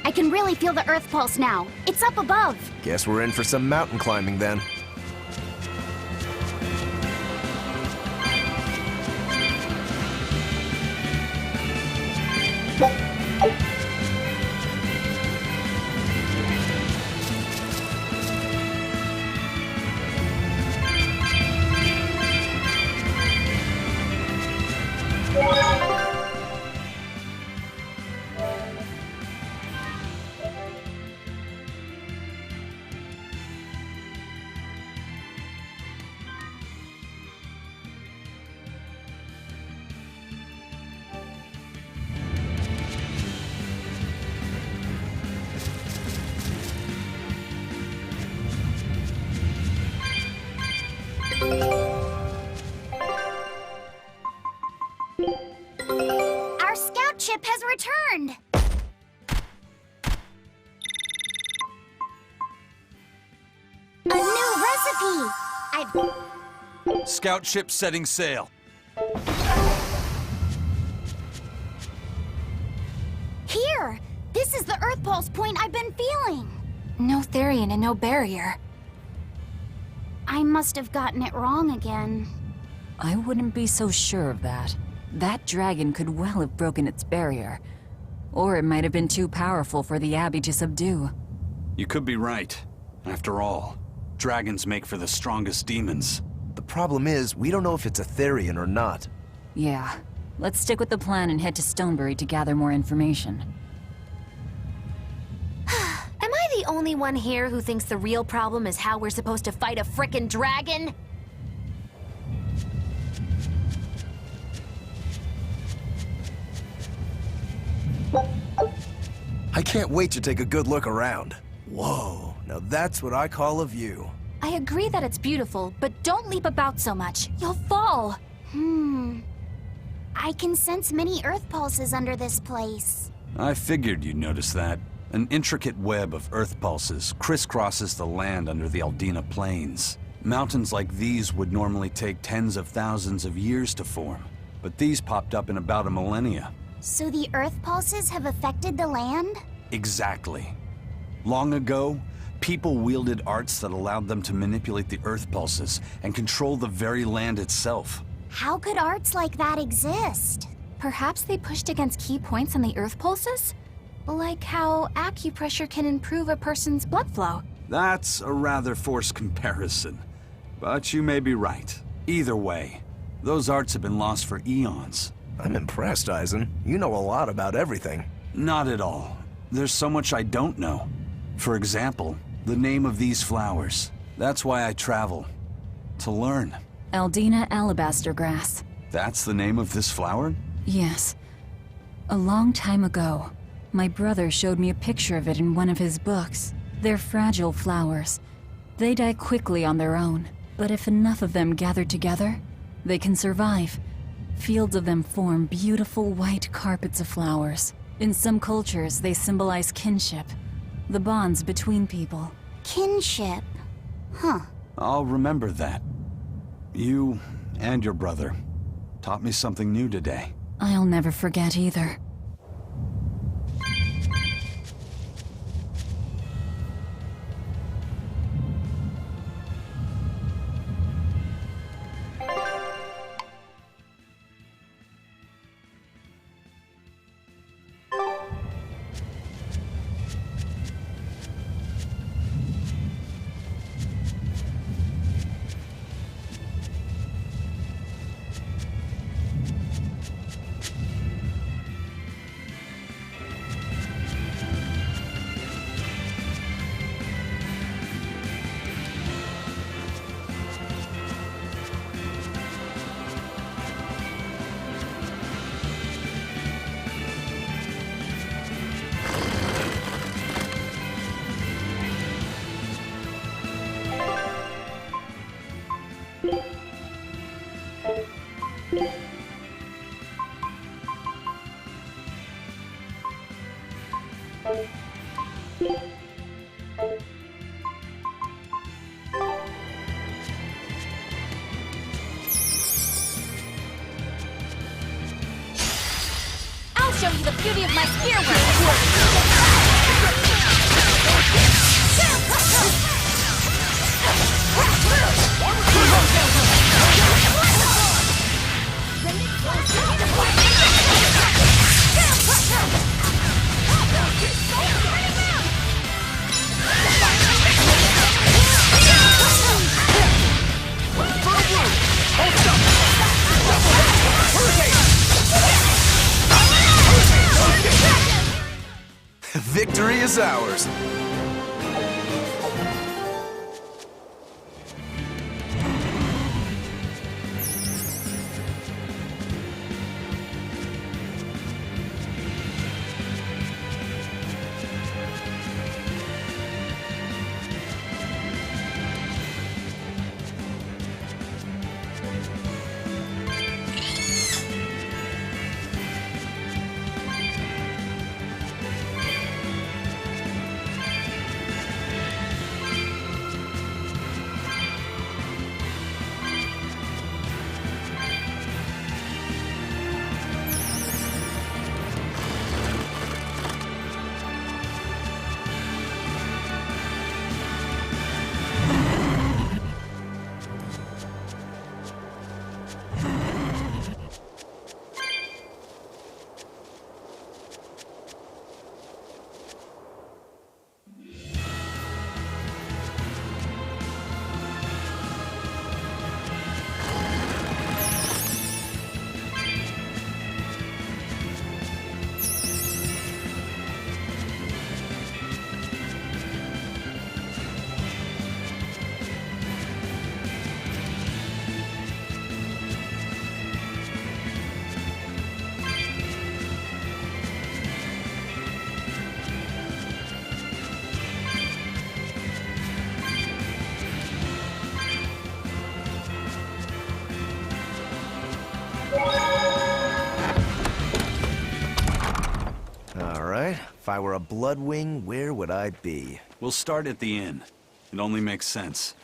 I can really feel the Earth pulse now. It's up above. Guess we're in for some mountain climbing then. Our scout ship has returned. A new recipe. Scout ship setting sail. Here! This is the Earth pulse point I've been feeling. No Therian and no barrier. I must have gotten it wrong again. I wouldn't be so sure of that. That dragon could well have broken its barrier. Or it might have been too powerful for the Abbey to subdue. You could be right. After all, dragons make for the strongest demons. The problem is, we don't know if it's a Therian or not. Yeah. Let's stick with the plan and head to Stonebury to gather more information. Am I the only one here who thinks the real problem is how we're supposed to fight a frickin' dragon? I can't wait to take a good look around. Whoa, now that's what I call a view. I agree that it's beautiful, but don't leap about so much. You'll fall. I can sense many Earth pulses under this place. I figured you'd notice that. An intricate web of Earth pulses crisscrosses the land under the Aldina Plains. Mountains like these would normally take tens of thousands of years to form, but these popped up in about a millennia. So the Earth pulses have affected the land? Exactly. Long ago, people wielded arts that allowed them to manipulate the Earth pulses and control the very land itself. How could arts like that exist? Perhaps they pushed against key points on the Earth pulses? Like how acupressure can improve a person's blood flow. That's a rather forced comparison, but you may be right. Either way, those arts have been lost for eons. I'm impressed, Eisen. You know a lot about everything. Not at all. There's so much I don't know. For example, the name of these flowers. That's why I travel. To learn. Aldina alabaster grass. That's the name of this flower? Yes. A long time ago, my brother showed me a picture of it in one of his books. They're fragile flowers. They die quickly on their own, but if enough of them gather together, they can survive. Fields of them form beautiful white carpets of flowers. In some cultures, they symbolize kinship, the bonds between people. Kinship. Huh. I'll remember that. You and your brother taught me something new today. I'll never forget either. I'll show you the beauty of my spear work. Victory is ours. Alright, if I were a Bloodwing, where would I be? We'll start at the inn. It only makes sense.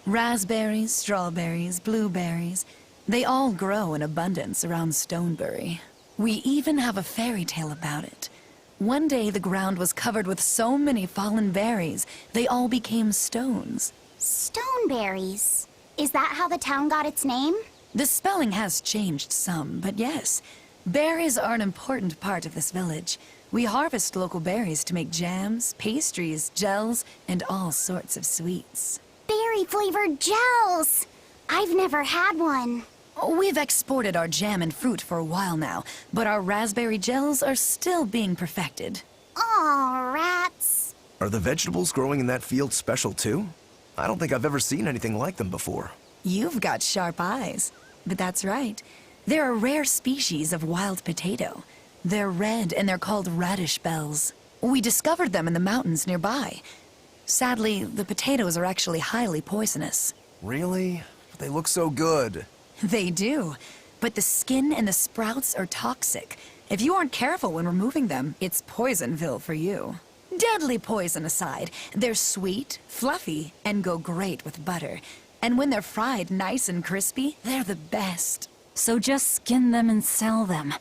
Raspberries, strawberries, blueberries, they all grow in abundance around Stonebury. We even have a fairy tale about it. One day the ground was covered with so many fallen berries, they all became stones. Stoneberries. Is that how the town got its name? The spelling has changed some, but yes. Berries are an important part of this village. We harvest local berries to make jams, pastries, gels, and all sorts of sweets. Berry-flavored gels! I've never had one. We've exported our jam and fruit for a while now, but our raspberry gels are still being perfected. Aw, rats. Are the vegetables growing in that field special too? I don't think I've ever seen anything like them before. You've got sharp eyes. But that's right. They're a rare species of wild potato. They're red and they're called radish bells. We discovered them in the mountains nearby. Sadly, the potatoes are actually highly poisonous. Really? They look so good. They do. But the skin and the sprouts are toxic. If you aren't careful when removing them, it's Poisonville for you. Deadly poison aside, they're sweet, fluffy, and go great with butter. And when they're fried nice and crispy, they're the best. So just skin them and sell them.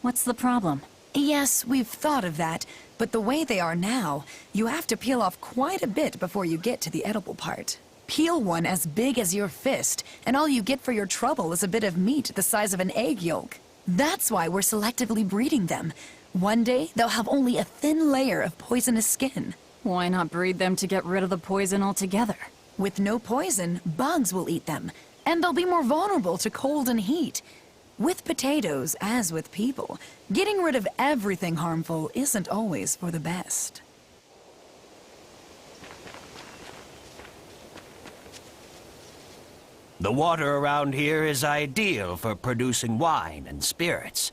What's the problem? Yes, we've thought of that, but the way they are now, you have to peel off quite a bit before you get to the edible part. Peel one as big as your fist, and all you get for your trouble is a bit of meat the size of an egg yolk. That's why we're selectively breeding them. One day, they'll have only a thin layer of poisonous skin. Why not breed them to get rid of the poison altogether? With no poison, bugs will eat them, and they'll be more vulnerable to cold and heat. With potatoes, as with people, getting rid of everything harmful isn't always for the best. The water around here is ideal for producing wine and spirits.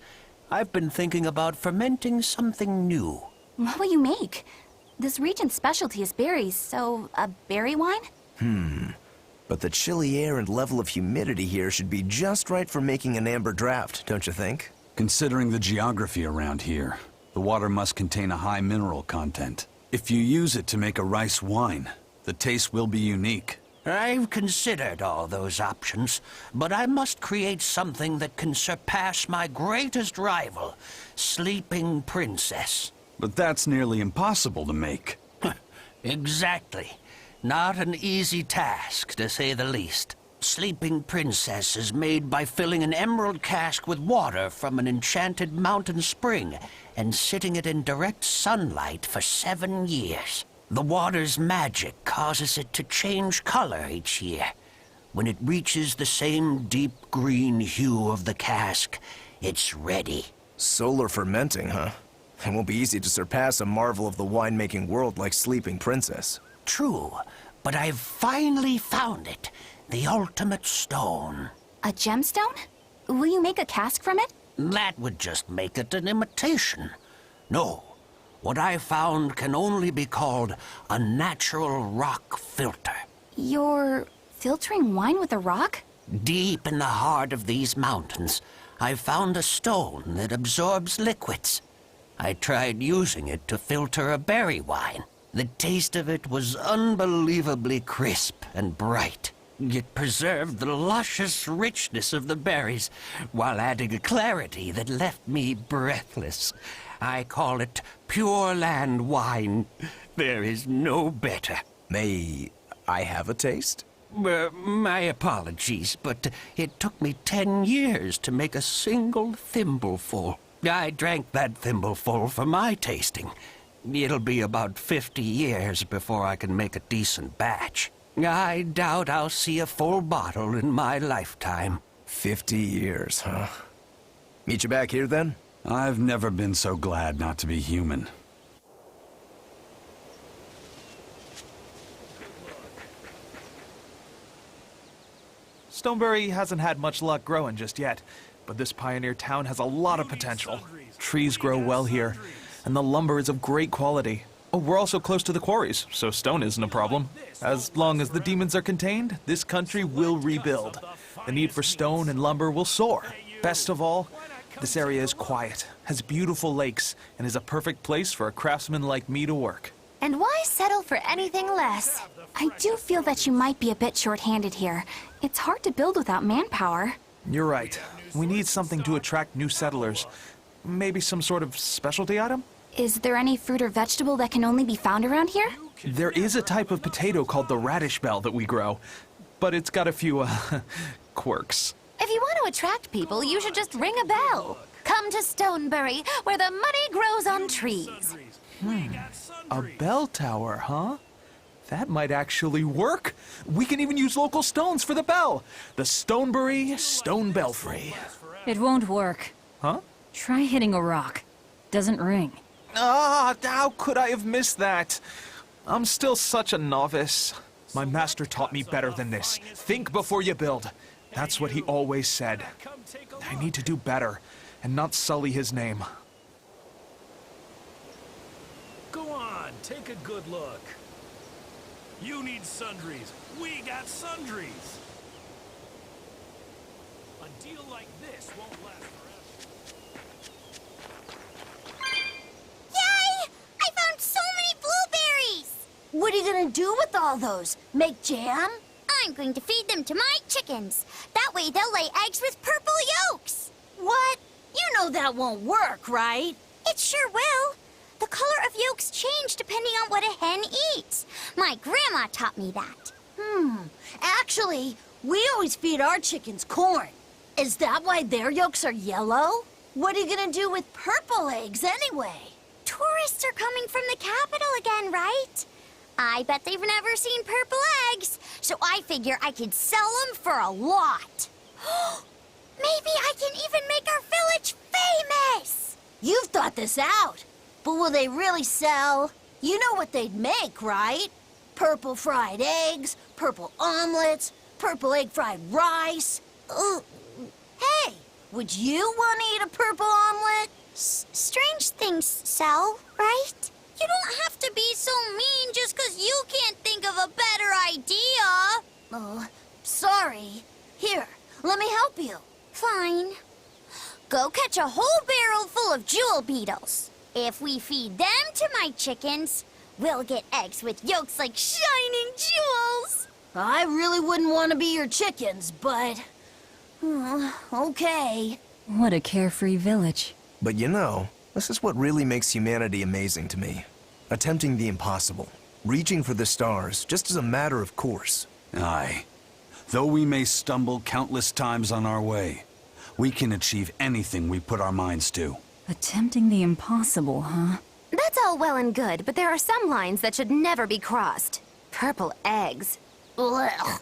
I've been thinking about fermenting something new. What will you make? This region's specialty is berries, so a berry wine? But the chilly air and level of humidity here should be just right for making an amber draft, don't you think? Considering the geography around here, the water must contain a high mineral content. If you use it to make a rice wine, the taste will be unique. I've considered all those options, but I must create something that can surpass my greatest rival, Sleeping Princess. But that's nearly impossible to make. Exactly. Not an easy task, to say the least. Sleeping Princess is made by filling an emerald cask with water from an enchanted mountain spring and sitting it in direct sunlight for 7 years. The water's magic causes it to change color each year. When it reaches the same deep green hue of the cask, it's ready. Solar fermenting, huh? It won't be easy to surpass a marvel of the winemaking world like Sleeping Princess. True, but I've finally found it. The ultimate stone. A gemstone? Will you make a cask from it? That would just make it an imitation. No, what I found can only be called a natural rock filter. You're filtering wine with a rock? Deep in the heart of these mountains, I found a stone that absorbs liquids. I tried using it to filter a berry wine. The taste of it was unbelievably crisp and bright. It preserved the luscious richness of the berries while adding a clarity that left me breathless. I call it pure land wine. There is no better. May I have a taste? My apologies, but it took me 10 years to make a single thimbleful. I drank that thimbleful for my tasting. It'll be about 50 years before I can make a decent batch. I doubt I'll see a full bottle in my lifetime. 50 years, huh? Meet you back here, then? I've never been so glad not to be human. Stoneberry hasn't had much luck growing just yet, but this pioneer town has a lot of potential. Trees grow well here, and the lumber is of great quality. Oh, we're also close to the quarries, so stone isn't a problem. As long as the demons are contained, this country will rebuild. The need for stone and lumber will soar. Best of all, this area is quiet, has beautiful lakes, and is a perfect place for a craftsman like me to work. And why settle for anything less? I do feel that you might be a bit short-handed here. It's hard to build without manpower. You're right. We need something to attract new settlers. Maybe some sort of specialty item? Is there any fruit or vegetable that can only be found around here? There is a type of potato called the radish bell that we grow, but it's got a few, quirks. If you want to attract people, you should just ring a bell. Come to Stoneberry, where the money grows on trees. A bell tower, huh? That might actually work. We can even use local stones for the bell. The Stoneberry Stone Belfry. It won't work. Huh? Try hitting a rock. Doesn't ring. Ah, how could I have missed that? I'm still such a novice. My master taught me better than this. Think before you build. That's what he always said. I need to do better and not sully his name. Go on, take a good look. You need sundries. We got sundries. A deal like this won't last forever. Yay! I found so many blueberries! What are you gonna do with all those? Make jam? I'm going to feed them to my chickens. That way they'll lay eggs with purple yolks. What? You know that won't work, right? It sure will. The color of yolks change depending on what a hen eats. My grandma taught me that. Actually, we always feed our chickens corn. Is that why their yolks are yellow? What are you gonna do with purple eggs anyway? Tourists are coming from the capital again, right? I bet they've never seen purple eggs, so I figure I could sell them for a lot. Maybe I can even make our village famous! You've thought this out. But will they really sell? You know what they'd make, right? Purple fried eggs, purple omelets, purple egg fried rice. Hey, would you want to eat a purple omelet? Strange things sell, right? You don't have to be so mean just 'cause you can't think of a better idea. Oh, sorry. Here, let me help you. Fine. Go catch a whole barrel full of jewel beetles. If we feed them to my chickens, we'll get eggs with yolks like shining jewels. I really wouldn't want to be your chickens, but... okay. What a carefree village. But you know, This is what really makes humanity amazing to me. Attempting the impossible. Reaching for the stars, just as a matter of course. Aye. Though we may stumble countless times on our way, we can achieve anything we put our minds to. Attempting the impossible, huh? That's all well and good, but there are some lines that should never be crossed. Purple eggs. Blech.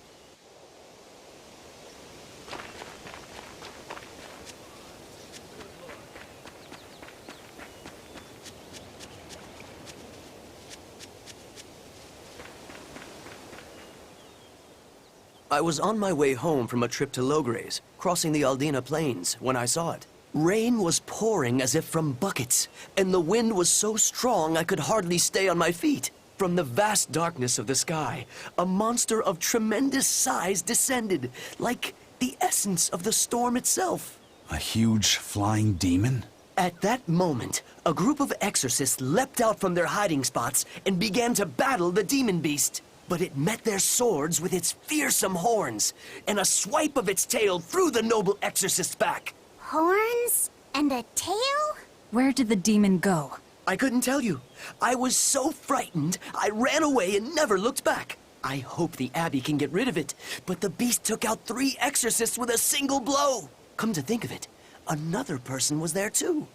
I was on my way home from a trip to Logres, crossing the Aldina Plains, when I saw it. Rain was pouring as if from buckets, and the wind was so strong I could hardly stay on my feet. From the vast darkness of the sky, a monster of tremendous size descended, like the essence of the storm itself. A huge flying demon? At that moment, a group of exorcists leapt out from their hiding spots and began to battle the demon beast. But it met their swords with its fearsome horns, and a swipe of its tail threw the noble exorcist's back. Horns and a tail? Where did the demon go? I couldn't tell you. I was so frightened, I ran away and never looked back. I hope the Abbey can get rid of it, but the beast took out 3 exorcists with a single blow. Come to think of it, another person was there too.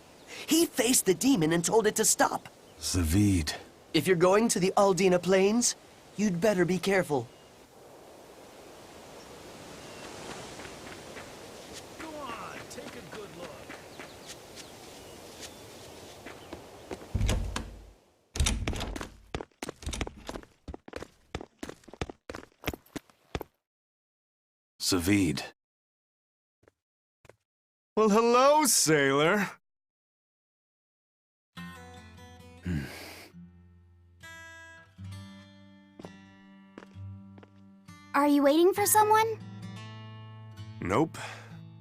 He faced the demon and told it to stop. Zavid. If you're going to the Aldina Plains, you'd better be careful. Go on, take a good look. Zavid. Well, hello, sailor. Are you waiting for someone? Nope.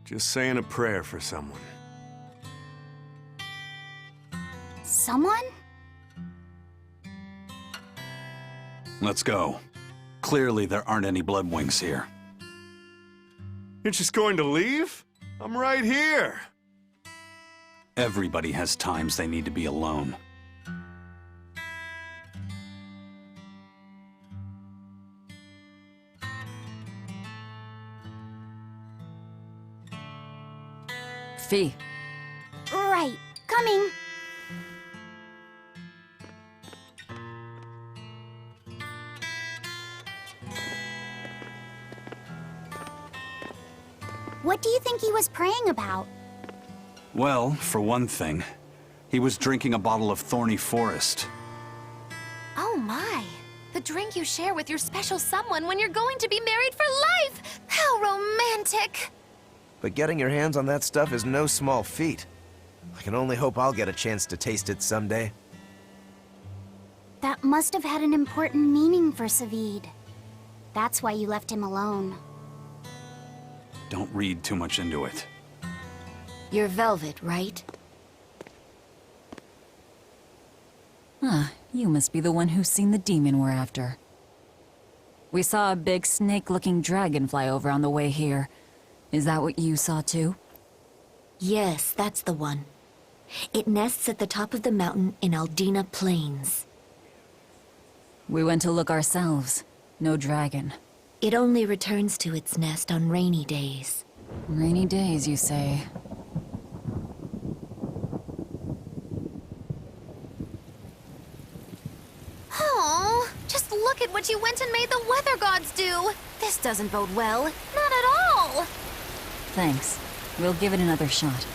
Just saying a prayer for someone. Someone? Let's go. Clearly there aren't any bloodwings here. You're just going to leave? I'm right here. Everybody has times they need to be alone. Fee. Right. Coming. What do you think he was praying about? Well, for one thing, he was drinking a bottle of thorny forest. Oh my. The drink you share with your special someone when you're going to be married for life! How romantic! But getting your hands on that stuff is no small feat. I can only hope I'll get a chance to taste it someday. That must have had an important meaning for Savid. That's why you left him alone. Don't read too much into it. You're Velvet, right? Ah, you must be the one who's seen the demon we're after. We saw a big snake-looking dragon fly over on the way here. Is that what you saw too? Yes, that's the one. It nests at the top of the mountain in Aldina Plains. We went to look ourselves. No dragon. It only returns to its nest on rainy days. Rainy days, you say? Oh, just look at what you went and made the weather gods do. This doesn't bode well. Not at all. Thanks. We'll give it another shot.